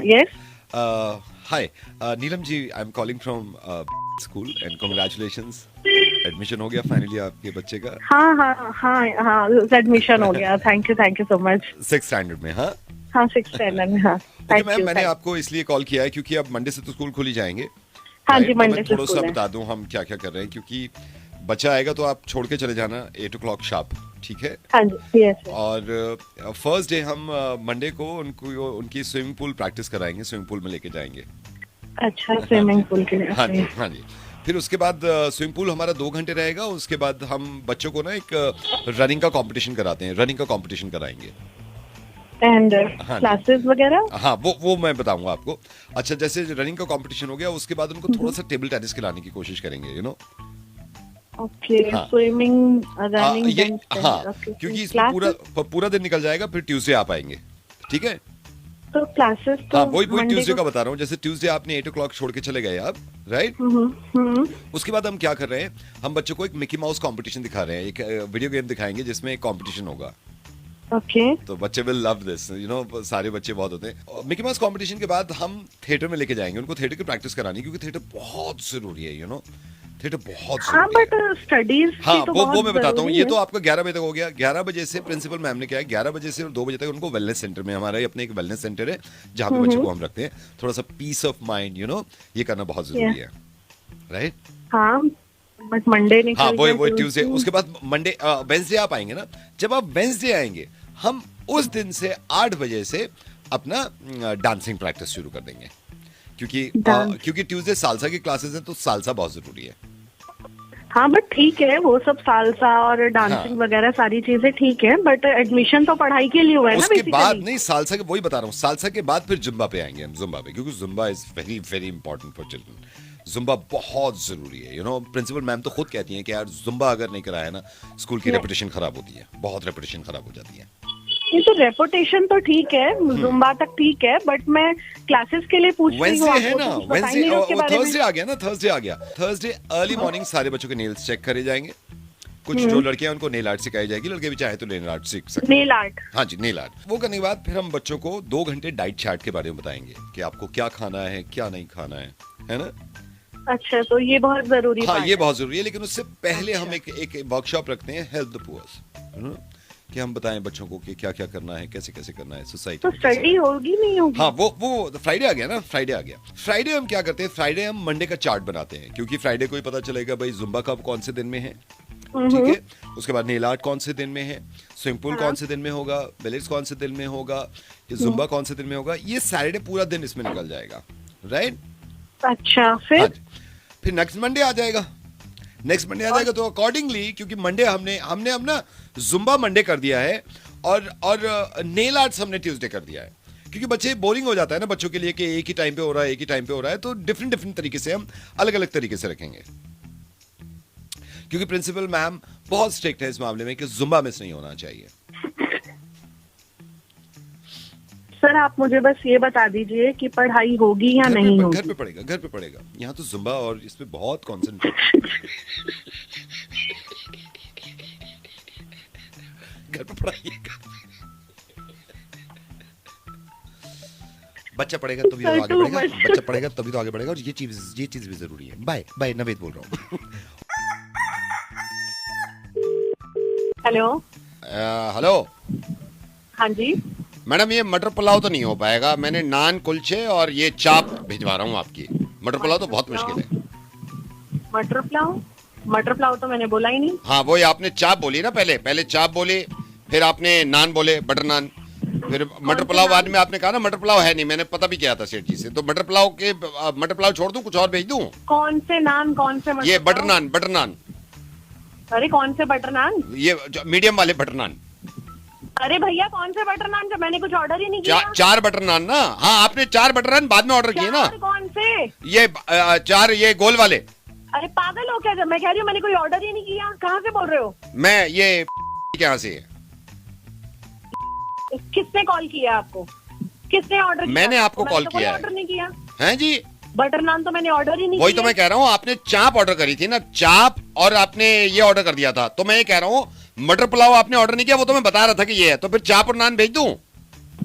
Yes. Hi, Neelam ji, I'm calling from school and congratulations. Admission हो गया फाइनली आपके बच्चे का? हाँ, एडमिशन हो गया। Thank you so much. 6th standard में? हाँ हाँ, 6th स्टैंडर्ड में। हाँ देखिए मैम, मैंने आपको इसलिए कॉल किया है क्योंकि अब मंडे से तो स्कूल खुल ही जाएंगे। हाँ जी, तो मंडे मैं से थोड़ा सा स्कूल है। बता दूं हम क्या क्या कर रहे हैं, क्योंकि बच्चा आएगा तो आप छोड़ के चले जाना 8 o'clock शार्प, ठीक है? हाँ जी, यस। और फर्स्ट डे हम मंडे को उनकी स्विमिंग पूल प्रैक्टिस कराएंगे, स्विमिंग पूल में लेके जाएंगे। अच्छा, स्विमिंग पूल के लिए। हाँ जी, हाँ जी। फिर उसके बाद स्विमिंग पूल हमारा 2 घंटे रहेगा। उसके बाद हम बच्चों को ना एक रनिंग का कंपटीशन कराते हैं, रनिंग का कंपटीशन कराएंगे। एंड हाँ जी। क्लासेस वगैरह? हाँ, वो मैं बताऊंगा आपको। अच्छा, जैसे रनिंग का कंपटीशन हो गया, उसके बाद उनको थोड़ा सा टेबल टेनिस खिलाने की कोशिश करेंगे, यू नो। ओके, हाँ। स्विमिंग, रनिंग, ये हाँ, क्योंकि इसमें पूरा दिन निकल जाएगा, फिर ट्यूसडे आप आएंगे, ठीक है? तो क्लासेस तो हाँ, वही Monday ट्यूसडे को- का बता रहा हूँ। जैसे ट्यूसडे आपने 8 o'clock छोड़ के चले गए आप, राइट? उसके बाद हम क्या कर रहे हैं, हम बच्चों को एक मिकी माउस कंपटीशन दिखा रहे हैं, एक वीडियो गेम दिखाएंगे जिसमें एक कंपटीशन होगा। ओके। तो बच्चे will love this, you know, सारे बच्चे बहुत होते हैं। मिकी माउस कंपटीशन के बाद हम थिएटर में लेके जाएंगे, उनको थिएटर की प्रैक्टिस करानी, क्योंकि थिएटर बहुत जरूरी है, यू नो, थिएटर बहुत हाँ, जरूरी बट है। स्टडीज हाँ, तो वो बहुत मैं बताता हूँ। जरूरी ये है। तो आपका 11 बजे तक हो गया। 11 बजे से प्रिंसिपल मैम ने क्या है, 11 बजे से 2 बजे तक उनको वेलनेस सेंटर में, हमारा अपने एक वेलनेस सेंटर है जहाँ पे बच्चों को हम रखते हैं। थोड़ा सा peace of mind, you know, ये करना बहुत जरूरी है, राइट? हाँ, बट मंडे निकल हाँ, गया, वो ट्यूसडे। उसके बाद मंडे, वेंसडे आप आएंगे ना। जब आप वेंसडे आएंगे, हम उस दिन से 8 बजे से अपना डांसिंग प्रैक्टिस शुरू कर देंगे, क्योंकि ट्यूसडे सालसा की क्लासेस हैं, तो सालसा बहुत जरूरी है। हाँ, बट ठीक है, वो सब सालसा और डांसिंग हाँ। वगैरह सारी चीजें ठीक है, बट एडमिशन तो पढ़ाई के लिए हुआ है ना उसके बाद बेसिकली। नहीं, सालसा के वही बता रहा हूँ, सालसा के बाद फिर जुम्बा पे आएंगे हम, जुम्बा पे, क्योंकि Zumba is very very important for children. Zumba बहुत जरूरी है, यू नो। प्रिंसिपल मैम तो खुद कहती हैं कि यार जुम्बा अगर नहीं कराया ना, स्कूल की रेपुटेशन खराब होती है, बहुत रेपुटेशन खराब हो जाती है। ये तो रेपुटेशन तो ठीक है, जुम्बा तक ठीक है, बट मैं क्लासेस के लिए पूछ रही वेंसडे हूँ। है आपको ना, तो कुछ बता ही वेंसडे नहीं रहे उसके बारे में। थर्सडे आ गया ना, थर्सडे आ गया। थर्सडे अर्ली मॉर्निंग सारे बच्चों के नेल्स चेक करे जाएंगे। कुछ जो लड़कियां उनको नेल आर्ट सिखाई जाएगी, लड़के भी चाहे तो नेल आर्ट सीख सकते हैं। Nail art. हाँ जी, नेल आर्ट। वो करने के बाद फिर हम बच्चों को 2 घंटे डाइट चार्ट के बारे में बताएंगे कि आपको क्या खाना है, क्या नहीं खाना है ना? अच्छा, तो ये बहुत जरूरी हाँ, बात ये है। बहुत जरूरी है। लेकिन उससे पहले हम एक वर्कशॉप रखते हैं, हेल्प द पुअर्स, कि हम बताएं बच्चों को कि क्या क्या करना है, कैसे कैसे करना है सोसाइटी तो में, कैसे। स्टडी होगी नहीं होगी? हाँ, वो फ्राइडे आ गया ना, फ्राइडे आ गया। फ्राइडे हम क्या करते हैं, फ्राइडे हम मंडे का चार्ट बनाते हैं, क्योंकि फ्राइडे को ही पता चलेगा भाई जुम्बा कब कौन से दिन में है, ठीक है? उसके बाद नेल आर्ट कौन से दिन में है, स्विमिंग पूल कौन से दिन में होगा, बेलेट्स कौन से दिन में होगा, ये जुम्बा कौन से दिन में होगा। ये सैटरडे पूरा दिन इसमें निकल जाएगा, राइट? अच्छा, हाँ फिर जी। फिर नेक्स्ट मंडे आ जाएगा। नेक्स्ट मंडे आ जाएगा तो अकॉर्डिंगली, क्योंकि मंडे हमने अब ना जुम्बा मंडे कर दिया है और नेल आर्ट्स हमने ट्यूसडे कर दिया है, क्योंकि बच्चे बोरिंग हो जाता है ना बच्चों के लिए कि एक ही टाइम पे हो रहा है, एक ही टाइम पे हो रहा है। तो डिफरेंट तरीके से हम अलग अलग तरीके से रखेंगे, क्योंकि प्रिंसिपल मैम बहुत स्ट्रिक्ट है इस मामले में कि जुम्बा मिस नहीं होना चाहिए। सर, आप मुझे बस ये बता दीजिए कि पढ़ाई होगी या नहीं होगी? घर पे पड़ेगा। यहाँ तो जुम्बा और इसमें बहुत कॉन्सेंट्रेट। घर पे पढ़ाइएगा। बच्चा पढ़ेगा तो भी Sir, आगे too बढ़ेगा, much. बच्चा पढ़ेगा तभी तो आगे बढ़ेगा, और ये चीज भी जरूरी है। बाय बाय, नवेद बोल रहा हूँ। हेलो। हेलो हाँ जी। मैडम, ये मटर पुलाव तो नहीं हो पाएगा। मैंने नान, कुलचे और ये चाप भिजवा रहा हूँ आपकी। मटर पुलाव तो बहुत मुश्किल है। मटर पुलाव तो मैंने बोला ही नहीं। हाँ, वो आपने चाप बोली ना, पहले चाप बोली, फिर आपने नान बोले, बटर नान, फिर मटर पुलाव बाद में आपने कहा ना मटर पुलाव है नहीं। मैंने पता भी किया था सेठ जी से। तो मटर पुलाव छोड़ दूं, कुछ और भेज दूं? कौन से नान, कौन से मटर ये बटर पुलाव? नान, बटर नान, अरे कौन से बटर नान? ये मीडियम वाले बटर नान। अरे भैया कौन से बटर नान? जब मैंने कुछ ऑर्डर ही नहीं किया। चार बटर नान ना? हाँ, आपने 4 बटर नान बाद में ऑर्डर किए ना। चार कौन से? ये 4 ये गोल वाले। अरे पागल हो क्या? जब मैं कह रही हूँ मैंने कोई ऑर्डर ही नहीं किया। कहाँ से बोल रहे हो? मैं ये यहाँ से है। किसने कॉल किया आपको? किसने ऑर्डर किया? मैंने आपको मैंने कॉल तो कोई किया है। ऑर्डर नहीं किया। हैं जी? बटर नान तो मैंने ऑर्डर ही नहीं वही किया। तो मैं कह रहा हूँ, आपने चाप ऑर्डर करी थी ना, चाप, और आपने ये ऑर्डर कर दिया था। तो मैं ये कह रहा हूँ मटर पुलाव आपने ऑर्डर नहीं किया, वो तो मैं बता रहा था कि ये है। तो फिर चाप और नान भेज दूं?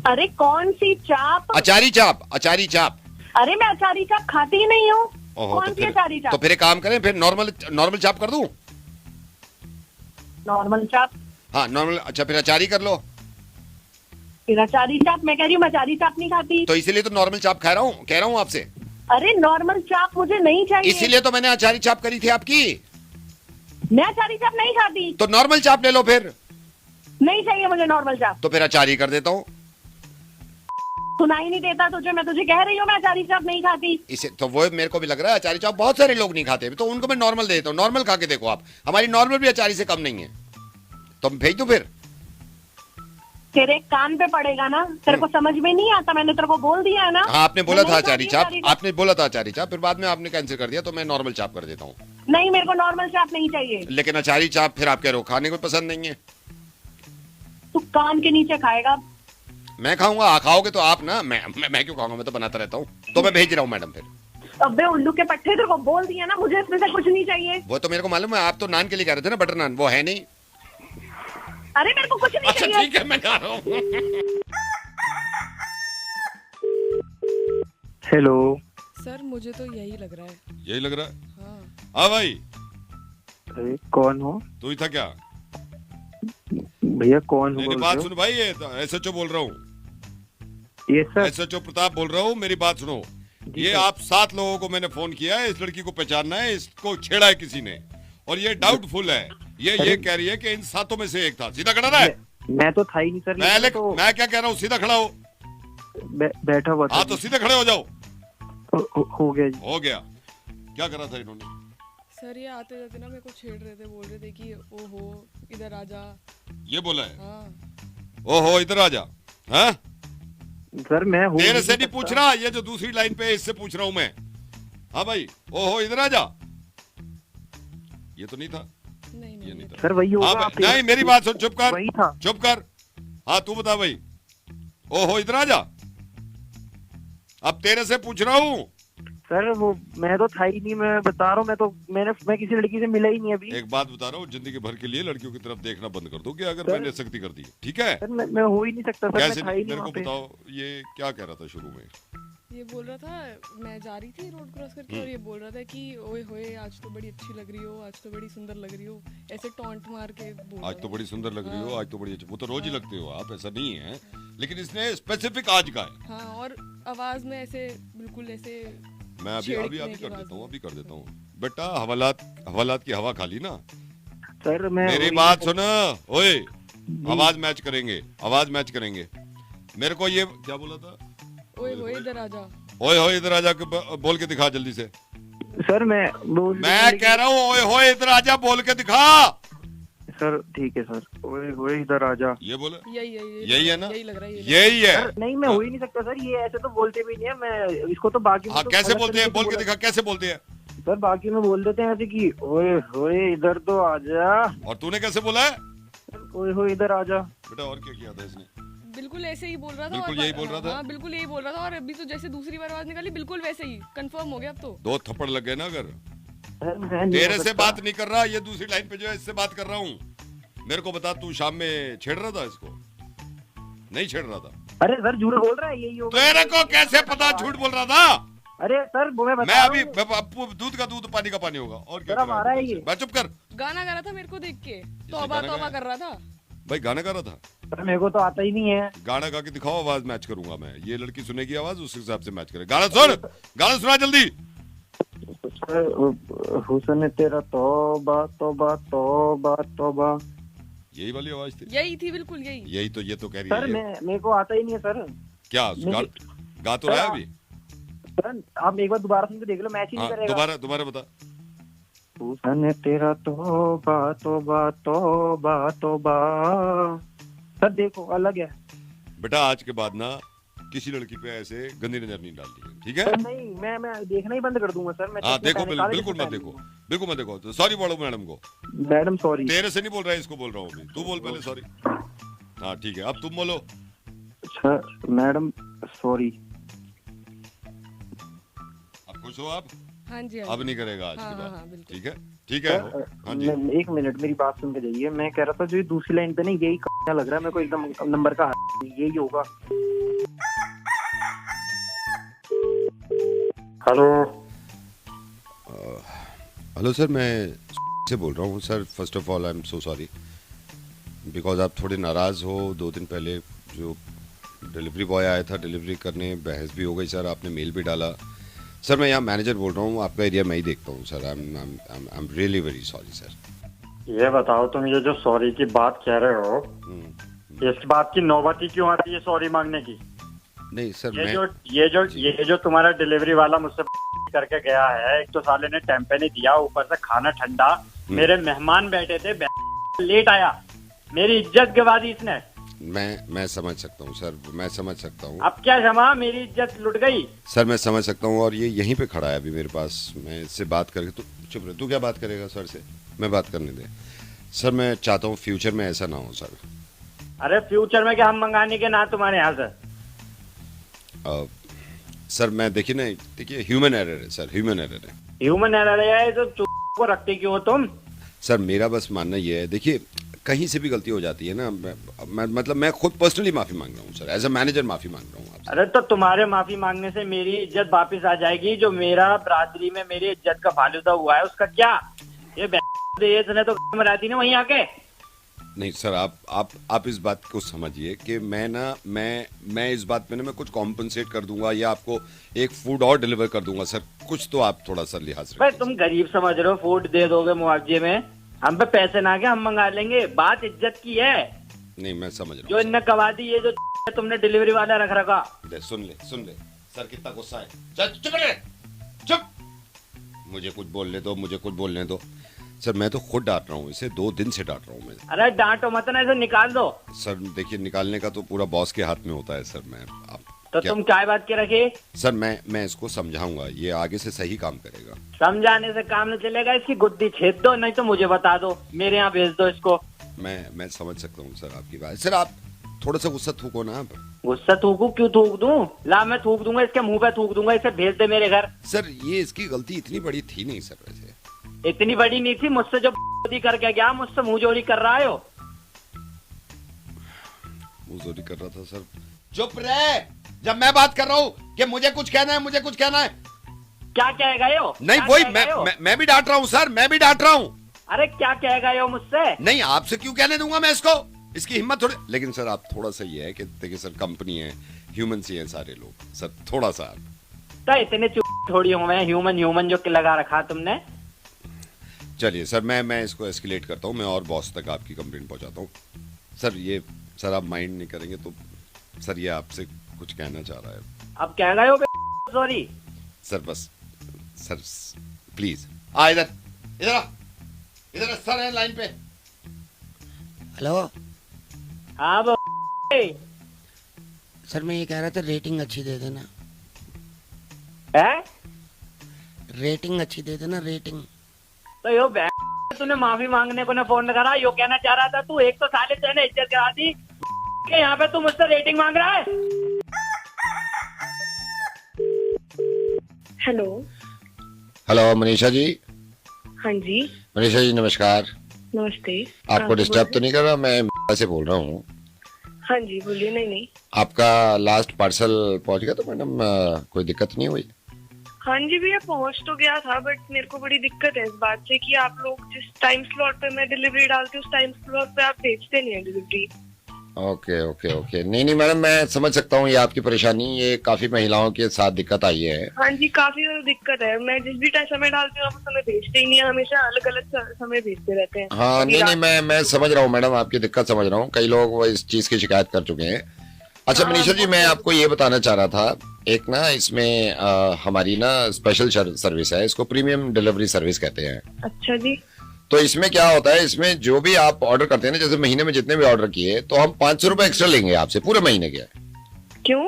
अरे कौन सी चाप? अचारी चाप, अचारी चाप। अरे मैं अचारी चाप खाती ही नहीं हूँ। ओहो, कौन तो सी फिर अचारी चाप? तो फिर एक काम करें, फिर नॉर्मल चाप कर दूं? नॉर्मल चाप? हाँ नॉर्मल। अच्छा, फिर अचारी कर लो। फिर अचारी चाप? मैं कह रही हूँ मैं अचारी चाप नहीं खाती। तो इसीलिए तो नॉर्मल चाप कह रहा हूँ आपसे। अरे नॉर्मल चाप मुझे नहीं चाहिए। इसीलिए तो मैंने अचारी चाप करी थी आपकी। मैं अचारी चाप नहीं खाती। तो नॉर्मल चाप ले लो फिर। नहीं चाहिए मुझे नॉर्मल चाप। तो फिर अचारी कर देता हूँ। सुनाई नहीं देता तुझे? मैं तुझे कह रही हूँ मैं अचारी चाप नहीं खाती। इसे तो वो मेरे को भी लग रहा है, अचारी चाप बहुत सारे लोग नहीं खाते, तो उनको मैं नॉर्मल दे देता हूँ। नॉर्मल खा के देखो आप, हमारी नॉर्मल भी अचारी से कम नहीं है। तो भेज दूं फिर? तेरे कान पे पड़ेगा ना, तेरे को समझ में नहीं आता। मैंने तेरे को बोल दिया है ना। हाँ, आपने बोला मैं था नहीं अचारी खाती चाप, अचारी आपने बोला था अचारी चाप, फिर बाद में आपने कैंसिल कर दिया, तो मैं नॉर्मल चाप कर देता हूँ। नहीं, मेरे को नॉर्मल चाप नहीं चाहिए। लेकिन अचारी चाप फिर आप कह रहे हो खाने को पसंद नहीं है। तू कान के नीचे खाएगा। मैं खाऊंगा? खाओगे तो आप ना, मैं क्यों खाऊंगा? मैं तो बनाता रहता हूँ। तो मैं भेज रहा हूँ मैडम फिर। अबे उल्लू के पट्टे, तेरे को बोल दिया ना, मुझे इसमें से कुछ नहीं चाहिए। वो तो मेरे को मालूम है, आप तो नान के लिए कह रहे थे ना, बटर नान, वो है नहीं। अरे मेरे को कुछ नहीं अच्छा चाहिए। ठीक है, मैं जा रहा हूँ। हेलो। सर मुझे तो यही लग रहा है। यही लग रहा है? हाँ। हाँ भाई, अरे कौन हो तू ही था क्या? भैया? कौन हो मेरी बोल बात रहे सुन भाई, ये SHO बोल रहा हूँ। हो? ये सर। SHO प्रताप बोल रहा हूँ, मेरी बात सुनो। ये सर। आप 7 लोगों को मैंने फोन किया है, इस लड़की को पहचानना है, इसको छेड़ा है किसी ने, और ये डाउटफुल है। ये कह रही है कि इन 7 में से एक था। सीधा खड़ा रहा है। मैं तो था ही नहीं सर। पहले तो मैं क्या कह रहा हूँ, सीधा खड़ा हो। बैठा हुआ था। हाँ तो सीधे खड़े हो जाओ। हो गया जी। हो गया। क्या करा था इन्होंने? सर ये आते जाते ना मेरे को छेड़ रहे थे, बोल रहे थे कि ओहो इधर आ जा। ये बोला है? हाँ। ओहो इधर आ जा। हाँ, सर मैं हो तेरे से नहीं पूछ रहा, ये जो दूसरी लाइन पे है इससे पूछ रहा हूँ मैं। हाँ भाई, ओहो इधर आ जा। ये तो नहीं था। नहीं ये नहीं नहीं था। सर वही होगा। हाँ भाई, आप नहीं मेरी बात सुन, चुप कर, वही था। चुप कर। हाँ तू बता भाई। ओहो इधर आ जा। अब तेरे से पूछ रहा हूँ। सर वो मैं तो था ही नहीं। मैं बता रहा हूँ, मैं किसी लड़की से मिला ही नहीं अभी। एक बात बता रहा हूँ, जिंदगी भर के लिए लड़कियों की तरफ देखना बंद कर दो कि अगर सर- मैंने सख्ती कर दी, ठीक है? सर मैं हो ही नहीं सकता सर। कैसे? मैं था ही नहीं मेरे को वहाँ पे। बताओ, ये क्या कह रहा था शुरू में? ये बोल रहा था, मैं जा रही थी रोड क्रॉस करके और ये बोल रहा था कि ओए होए आज तो बड़ी अच्छी लग रही हो, आज तो बड़ी सुंदर लग रही हो, ऐसे टॉन्ट मार के बोल आज तो बड़ी सुंदर लग रही हो, हाँ। आज तो बड़ी अच्छी। वो तो रोज ही लगते हो आप, ऐसा नहीं है, लेकिन इसने स्पेसिफिक आज का है। हाँ, और आवाज में ऐसे बिल्कुल ऐसे मैं अभी छेड़ने अभी अभी की कर आवाज देता हूँ, में। अभी कर देता हूँ। बेटा हवालात की हवा खाली ना। सर मैं मेरी वही- बात सुन, ओए आवाज मैच करेंगे, आवाज मैच करेंगे। मेरे को ये क्या बोला था? ओए होए इधर आ जा। ओए होए इधर आजा के बोल के दिखा जल्दी से। सर मैं मैं कह रहा हूँ ओए होए इधर आजा बोल के दिखा। सर ठीक है सर। ओए इधर आ जा। ये बोला? यही है ना? यही लग रहा है। यही है। सर नहीं, मैं हो ही नहीं सकता सर। ये ऐसे तो बोलते भी नहीं है। मैं इसको तो बाकी में हाँ तो कैसे अलग बोलते हैं? तरीके से बोल के बोला- दिखा, कैसे बोलते हैं? सर बाकी में बोल देते हैं ऐसे कि ओए होए इधर तो आ जा। और तूने कैसे बोला है? ओए होए इधर आ जा। बेटा और क्या किया था इसने? बिल्कुल ऐसे ही बोल रहा था। बिल्कुल और- यही बोल रहा था? हाँ बिल्कुल यही बोल रहा था, और अभी तो जैसे दूसरी बार आवाज निकाली बिल्कुल वैसे ही कंफर्म हो गया अब तो। 2 थप्पड़ लग गए ना अगर। सर मैं नहीं तेरे हो से सकता। बात नहीं कर रहा, ये दूसरी लाइन पे जो है इससे बात कर रहा हूँ। मेरे को बता, तू शाम में छेड़ रहा था इसको? नहीं छेड़ रहा था? अरे सर झूठ बोल रहा है, यही होगा। तेरे को कैसे पता झूठ बोल रहा था? अरे सर वो मैं मैं बता अभी रहा हूँ। दूध का दूध पानी का पानी होगा और क्या सर, कर रहा हमारा है? है ये। मैं चुप कर गाना गा रहा था मेरे को देख के, तौबा गाना तौबा गाया? कर रहा था। भाई गाना गा रहा था, सर मेरे को तो आता ही नहीं है। गाना गा के दिखाओ, आवाज मैच करूंगा मैं। ये लड़की सुनेगी आवाज, उस हिसाब से मैच करे। गाना सुन, गाना सुना जल्दी। सर हुस्न तेरा तौबा तौबा तौबा तौबा, यही वाली आवाज थी, यही थी, बिल्कुल यही। यही तो ये तो कह रही सर है। मेरे को आता ही नहीं है सर। क्या गा तो रहा है अभी? सर आप एक बार दोबारा सुन के देख लो, मैच ही नहीं हाँ करेगा। दोबारा बता। हुस्न तेरा तौबा तौबा तौबा तौबा। सर देखो अलग है। बेटा आज के बाद ना किसी लड़की पे ऐसे गंदी नजर नहीं डालती है, ठीक है? सर नहीं, मैं देखना ही बंद कर दूंगा सर। मैं हाँ चश्मे देखो, पहने, काले बिल्कुल चश्मे मत देखो, पहने हूँ। बिल्कुल मत देखो। तो सॉरी बोलो मैडम को। Madam sorry. तेरे से नहीं बोल रहा है, इसको बोल रहा हूँ अभी। तू बोल पहले सॉरी। हाँ ठीक है, अब तुम बोलो। Sir madam sorry. अब खुश हो आप? हाँ जी, अब नहीं करेगा आज हाँ, के हाँ, बाद, बिल्कुल। ठीक है? ठीक है, हाँ जी। एक मिनट मेरी बात सुन के जाइए। मैं कह रहा था जो ये दूसरी लाइन पे ना, यही क्या लग रहा है मेरे को, एकदम नंबर का यही होगा। हेलो हेलो सर, मैं से बोल रहा हूँ sir. First of all I am so sorry because आप थोड़े नाराज़ हो। 2 दिन पहले जो डिलीवरी बॉय आया था डिलीवरी करने, बहस भी हो गई सर, आपने मेल भी डाला। सर मैं यहाँ मैनेजर बोल रहा हूँ, आपका एरिया मैं ही देखता हूँ sir. I am really very sorry sir. ये बताओ, तुम ये जो सॉरी की बात कह रहे हो, इस बात की नौबत ही क्यों आती है सॉरी मांगने की? नहीं सर, ये जो तुम्हारा डिलीवरी वाला मुझसे करके गया है, एक तो साले ने टेम्पे नहीं दिया, ऊपर से खाना ठंडा, मेरे मेहमान बैठे थे, लेट आया, मेरी इज्जत गवा दी इसने। मैं समझ सकता हूँ सर, मैं समझ सकता हूँ। अब क्या क्षमा, मेरी इज्जत लुट गई। सर मैं समझ सकता हूँ, और ये यहीं पे खड़ा है अभी मेरे पास। मैं इससे बात करके, तो चुप रहे। तू क्या बात करेगा सर से? मैं बात करने दे सर। मैं चाहता हूँ फ्यूचर में ऐसा ना हो सर। अरे फ्यूचर में क्या हम मंगाने के ना तुम्हारे यहाँ से? सर मैं देखिए ना, देखिए ह्यूमन एरर है सर, ह्यूमन एरर है। ह्यूमन एरर है तो चुप को रखते क्यों हो तुम? सर मेरा बस मानना ये है, देखिए कहीं से भी गलती हो जाती है ना। मैं खुद पर्सनली माफी मांग रहा हूँ सर, एज अ मैनेजर माफी मांग रहा हूँ आपसे। अरे तो तुम्हारे माफी मांगने से मेरी इज्जत वापस आ जाएगी। जो मेरा बरादरी में मेरी इज्जत का फालूदा हुआ है उसका क्या? ये इसने तो मराती ना वहीं आके। नहीं सर, आप इस बात को समझिए कि मैं इस बात में ना मैं कुछ कॉम्पनसेट कर दूंगा, या आपको एक फूड और डिलीवर कर दूंगा सर। कुछ तो आप थोड़ा सा लिहाज भाई रखिए। तुम गरीब समझ रहे हो, फूड दे दोगे मुआवजे में, हम पे पैसे ना के हम मंगा लेंगे। बात इज्जत की है। नहीं मैं समझ रहा जो हूँ। इनने कवा दी, ये जो तुमने डिलीवरी वाला रख रखा। सुन ले सर, कितना गुस्सा है। चल चुप रहे, चुप। मुझे कुछ बोलने दो सर। मैं तो खुद डांट रहा हूँ इसे, 2 दिन से डांट रहा हूँ मैं। अरे डांटो मत ना, इसे निकाल दो। सर देखिए, निकालने का तो पूरा बॉस के हाथ में होता है सर। तो तुम क्या बात के रखे? सर मैं इसको समझाऊंगा, ये आगे से सही काम करेगा। समझाने से काम नहीं चलेगा, इसकी गुद्दी छेद दो, नहीं तो मुझे बता दो, मेरे यहाँ भेज दो इसको। मैं समझ सकता हूँ सर आपकी बात। सर आप थोड़ा सा गुस्सा थूको ना आप। गुस्सा थूकू? क्यों थूक दूं? ला मैं थूक दूंगा, इसके मुंह पे थूक दूंगा, इसे भेज दे मेरे घर। सर ये इसकी गलती इतनी बड़ी थी नहीं सर, वैसे इतनी बड़ी नहीं थी। मुझसे जो करके गया, मुझसे मुंह जोड़ी कर रहा है हो। मुंह जोड़ी कर रहा था सर। चुप रहे जब मैं बात कर रहा हूँ कि मुझे कुछ कहना है। क्या कह गए हो? नहीं वही मैं भी डांट रहा हूँ सर, मैं भी डांट रहा हूँ। अरे क्या कह गए हो मुझसे? नहीं आपसे क्यों कहने दूंगा मैं इसको, इसकी हिम्मत थोड़ी। लेकिन सर आप थोड़ा सा ये है कि देखिए सर, कंपनी है, ह्यूमन सी है सारे लोग सर, थोड़ा सा। तो इतने चुप थोड़ी हूँ मैं, ह्यूमन जो लगा रखा तुमने। चलिए सर, मैं इसको एस्केलेट करता हूँ, मैं और बॉस तक आपकी कंप्लेंट पहुंचाता हूँ सर। ये सर आप माइंड नहीं करेंगे तो सर, ये आपसे कुछ कहना चाह रहा है। अब कह गए हो? सॉरी सर, बस सर प्लीज आ इधर सर है लाइन पे। हेलो हाँ सर, मैं ये कह रहा था रेटिंग अच्छी दे देना। है? रेटिंग अच्छी दे देना, रेटिंग। तो यो तूने माफी मांगने को ना फोन करा, यो कहना चाह रहा था तू। एक तो साले तेने इज्जत करा दी कि यहाँ पे तू मुझसे रेटिंग मांग रहा है। हेलो मनीषा जी। हाँ जी, मनीषा जी नमस्कार। नमस्ते। आपको डिस्टर्ब तो नहीं कर रहा? मैं से बोल रहा हूँ। हाँ जी बोलिए। नहीं नहीं। आपका लास्ट पार्सल पहुंच गया तो मैडम कोई दिक्कत नहीं हुई? हाँ जी भैया पहुंच तो गया था, बट मेरे को बड़ी दिक्कत है इस बात से कि आप लोग जिस टाइम स्लॉट पे मैं डिलीवरी डालती हूँ उस टाइम स्लॉट पे आप भेजते नहीं है डिलीवरी। ओके ओके ओके, नहीं नहीं मैडम, मैं समझ सकता हूँ ये आपकी परेशानी, ये काफी महिलाओं के साथ दिक्कत आई है। हाँ जी काफी ज्यादा दिक्कत है, मैं जिस भी टाइम समय डालती हूँ आप उस समय भेजते ही नहीं है, हमेशा अलग अलग समय भेजते रहते हैं। हाँ नहीं नहीं, मैं समझ रहा हूँ मैडम, आपकी दिक्कत समझ रहा हूँ, कई लोग वो इस चीज की शिकायत कर चुके हैं। अच्छा मनीषा जी, मैं आपको ये बताना चाह रहा था, एक ना इसमें हमारी ना स्पेशल सर्विस है, इसको प्रीमियम डिलीवरी सर्विस कहते हैं। अच्छा जी। तो इसमें क्या होता है, इसमें जो भी आप ऑर्डर करते हैं ना, जैसे महीने में जितने भी ऑर्डर किए तो हम 500 रुपए एक्स्ट्रा लेंगे आपसे पूरे महीने के। क्यों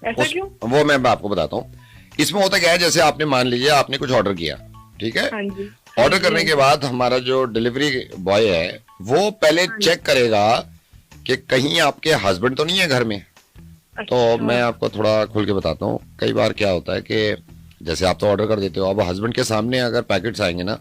ऐसा क्यों? वो मैं आपको बताता हूँ। इसमें होता क्या है, जैसे आपने मान लीजिए आपने कुछ ऑर्डर किया, ठीक है, हाँ जी। ऑर्डर करने के बाद हमारा जो डिलीवरी बॉय है वो पहले चेक करेगा कि कहीं आपके हस्बैंड तो नहीं है घर में। तो मैं आपको थोड़ा खुल के बताता हूँ, कई बार क्या होता है कि जैसे आप तो ऑर्डर कर देते हो, अब हस्बैंड के सामने अगर पैकेट्स आएंगे ना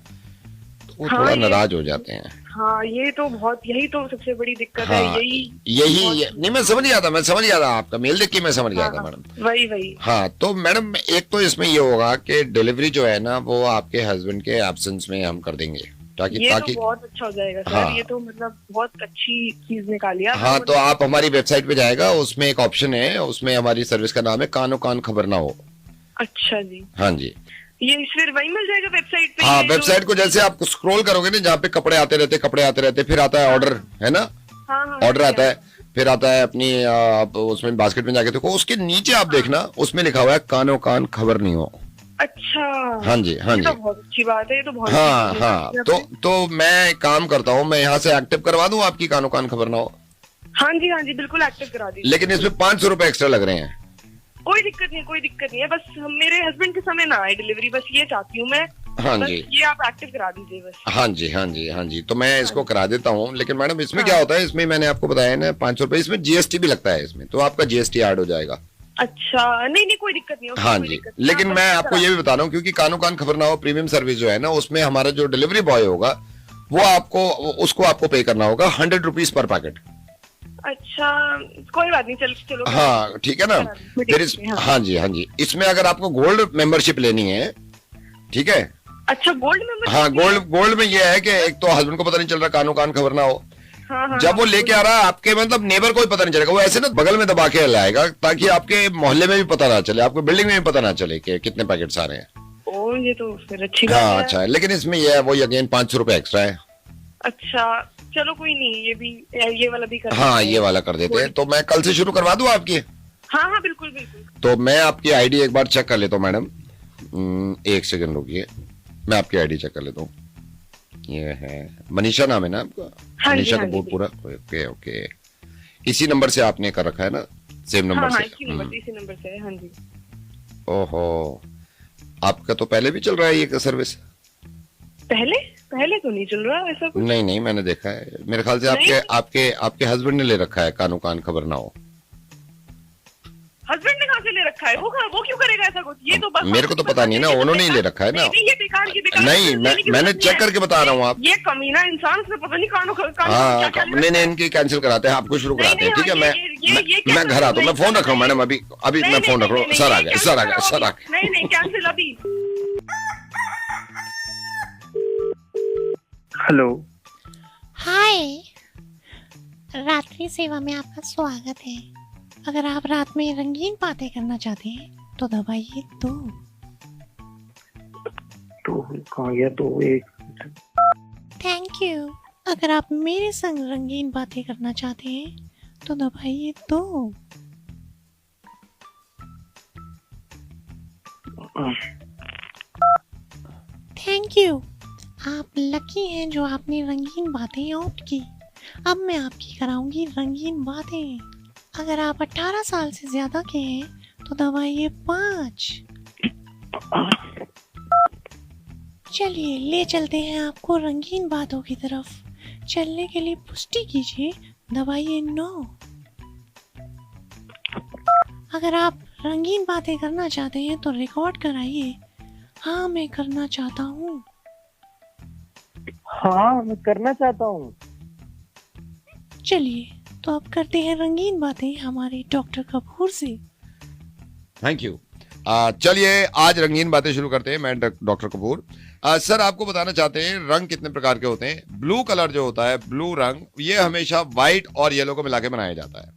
तो वो थोड़ा नाराज हो जाते हैं। हाँ ये तो बहुत, यही तो सबसे बड़ी दिक्कत हाँ, है। नहीं मैं समझ गया था आपका मेल देख के, मैं समझ गया था मैडम। वही। हाँ तो मैडम एक तो इसमें ये होगा कि डिलीवरी जो है ना वो आपके हस्बैंड के एब्सेंस में हम कर देंगे, ताकि तो बहुत अच्छा हो जाएगा सर। हाँ, ये तो मतलब बहुत अच्छी चीज निकाली आप। हाँ तो आप हमारी वेबसाइट पे जाएगा, उसमें एक ऑप्शन है, उसमें हमारी सर्विस का नाम है कानो कान खबर ना हो। अच्छा जी। हाँ जी, ये फिर वही मिल जाएगा वेबसाइट पे? हाँ वेबसाइट को जैसे आप स्क्रॉल करोगे ना, जहाँ पे कपड़े आते रहते, फिर आता है ऑर्डर, है ना, ऑर्डर आता है, फिर आता है अपनी आप उसमें बास्केट में जाके देखो, उसके नीचे आप देखना उसमें लिखा हुआ है कानो कान खबर नहीं हो। अच्छा हाँ जी, हाँ जी, तो बहुत अच्छी बात है ये तो बहुत। हाँ हाँ, तो मैं काम करता हूँ, मैं यहाँ से एक्टिव करवा दूँ आपकी कानो कान खबर ना हो। हाँ जी बिल्कुल एक्टिव करा दीजिए। लेकिन इसमें 500 रुपए एक्स्ट्रा लग रहे हैं। कोई दिक्कत नहीं है, बस मेरे हस्बैंड के समय ना आए डिलीवरी, बस ये चाहती हूँ मैं। हाँ बस जी, ये आप एक्टिव करा दीजिए बस। हाँ जी, हाँ जी, हाँ जी, तो मैं इसको करा देता हूँ। लेकिन मैडम इसमें क्या होता है, इसमें मैंने आपको बताया ना 500 रुपए, इसमें जीएसटी भी लगता है इसमें, तो आपका जीएसटी ऐड हो जाएगा। अच्छा नहीं कोई दिक्कत नहीं है। हाँ जी, लेकिन मैं आपको ये भी बता रहा हूँ, क्योंकि कानो कान खबर ना हो प्रीमियम सर्विस जो है ना, उसमें हमारा जो डिलीवरी बॉय होगा वो आपको पे करना होगा 100 रुपीज पर पैकेट। अच्छा कोई बात नहीं, चलो। हाँ ठीक है ना। फिर हाँ जी, इसमें अगर आपको गोल्ड मेंबरशिप लेनी है, ठीक है। अच्छा गोल्ड मेंबरशिप? हाँ गोल्ड में ये है कि एक तो हस्बैंड को पता नहीं चल रहा कानो कान खबर ना हो, जब वो लेके आ रहा है आपके मतलब नेबर को भी पता नहीं चलेगा, वो ऐसे ना बगल में दबा के लाएगा, ताकि आपके मोहल्ले में भी पता ना चले, आपको बिल्डिंग में भी पता ना चले कि कितने पैकेट्स आ रहे हैं। ओ ये तो फिर अच्छी बात है। हाँ अच्छा है, लेकिन इसमें ये है वही अगेन 500 रुपए एक्स्ट्रा है। अच्छा चलो कोई नहीं, ये वाला भी कर। हाँ ये वाला कर देते हैं, तो मैं कल से शुरू करवा दूं आपकी? हाँ बिल्कुल। तो मैं आपकी आईडी एक बार चेक कर लेता हूँ मैडम, एक सेकंड रुकिए, मैं आपकी आईडी चेक कर लेता हूँ। ये है मनीषा नाम है ना आपका? हाँ मनीषा हाँ कपूर पूरा? ओके, इसी नंबर से आपने कर रखा है ना, सेम नंबर से? इसी नंबर से। हाँ जी। ओहो, आपका तो पहले भी चल रहा है ये सर्विस? पहले तो नहीं चल रहा ऐसा कुछ। नहीं मैंने देखा है, मेरे ख्याल से आपके हस्बैंड ने ले रखा है कानो कान खबर ना हो। हस्बैंड ने कहाँ से ले रखा है? वो क्यों करेगा ऐसा कुछ? ये तो बस मेरे को तो पता नहीं ना, उन्होंने ही ले रखा है ना। ये बेकार नहीं मैंने चेक करके बता रहा हूँ आप। ये कमीना इंसान से पता नहीं हाँ नहीं इनकी कैंसिल कराते हैं, आपको शुरू कराते हैं, ठीक है। मैं घर आता हूँ, मैं फोन रख रहा हूँ मैडम, अभी मैं फोन रख रहा हूँ। सर आ गए। नहीं कैंसिल अभी। हेलो हाय, रात्रि सेवा में आपका स्वागत है। अगर आप रात में रंगीन बातें करना चाहते हैं तो दबाइए 2। तो कहाँ गया? तो एक थैंक यू। अगर आप मेरे संग रंगीन बातें करना चाहते हैं तो दबाइए 2। Thank you. आप लकी हैं जो आपने रंगीन बातें ऑप्ट की। अब मैं आपकी कराऊंगी रंगीन बातें। अगर आप 18 साल से ज्यादा के हैं तो दबाइए 5। चलिए ले चलते हैं आपको रंगीन बातों की तरफ। चलने के लिए पुष्टि कीजिए, दबाइए 9। अगर आप रंगीन बातें करना चाहते हैं तो रिकॉर्ड कराइए, हाँ मैं करना चाहता हूँ। हाँ मैं करना चाहता हूँ। चलिए तो अब करते हैं रंगीन बातें हमारे डॉक्टर कपूर से। Thank you. चलिए आज रंगीन बातें शुरू करते हैं। मैं डॉक्टर कपूर। सर आपको बताना चाहते हैं रंग कितने प्रकार के होते हैं। ब्लू कलर जो होता है, ब्लू रंग, ये हमेशा व्हाइट और येलो को मिला के बनाया जाता है।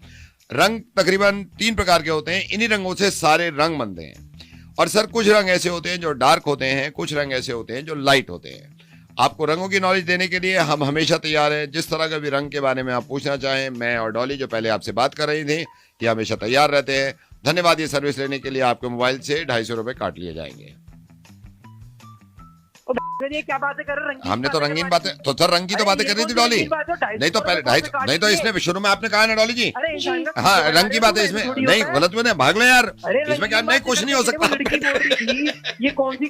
रंग तकरीबन 3 प्रकार के होते हैं। इन्हीं रंगों से सारे रंग बनते हैं। और सर कुछ रंग ऐसे होते हैं जो डार्क होते हैं, कुछ रंग ऐसे होते हैं जो लाइट होते हैं। आपको रंगों की नॉलेज देने के लिए हम हमेशा तैयार हैं। जिस तरह का भी रंग के बारे में आप पूछना चाहें, मैं और डॉली जो पहले आपसे बात कर रही थी, ये हमेशा तैयार रहते हैं। धन्यवाद। ये सर्विस लेने के लिए आपके मोबाइल से 250 रुपए काट लिए जाएंगे। ये क्या बातें कर रहे हैं? हमने तो रंगीन बातें, तो सर रंग की तो बातें कर रही थी डॉली। नहीं तो पहले नहीं तो इसने शुरू में आपने कहा ना डॉली जी, हाँ रंग की बात है इसमें। नहीं गलत हुए ना, भाग ले यार, इसमें क्या नहीं कुछ नहीं हो सकता। ये कौन सी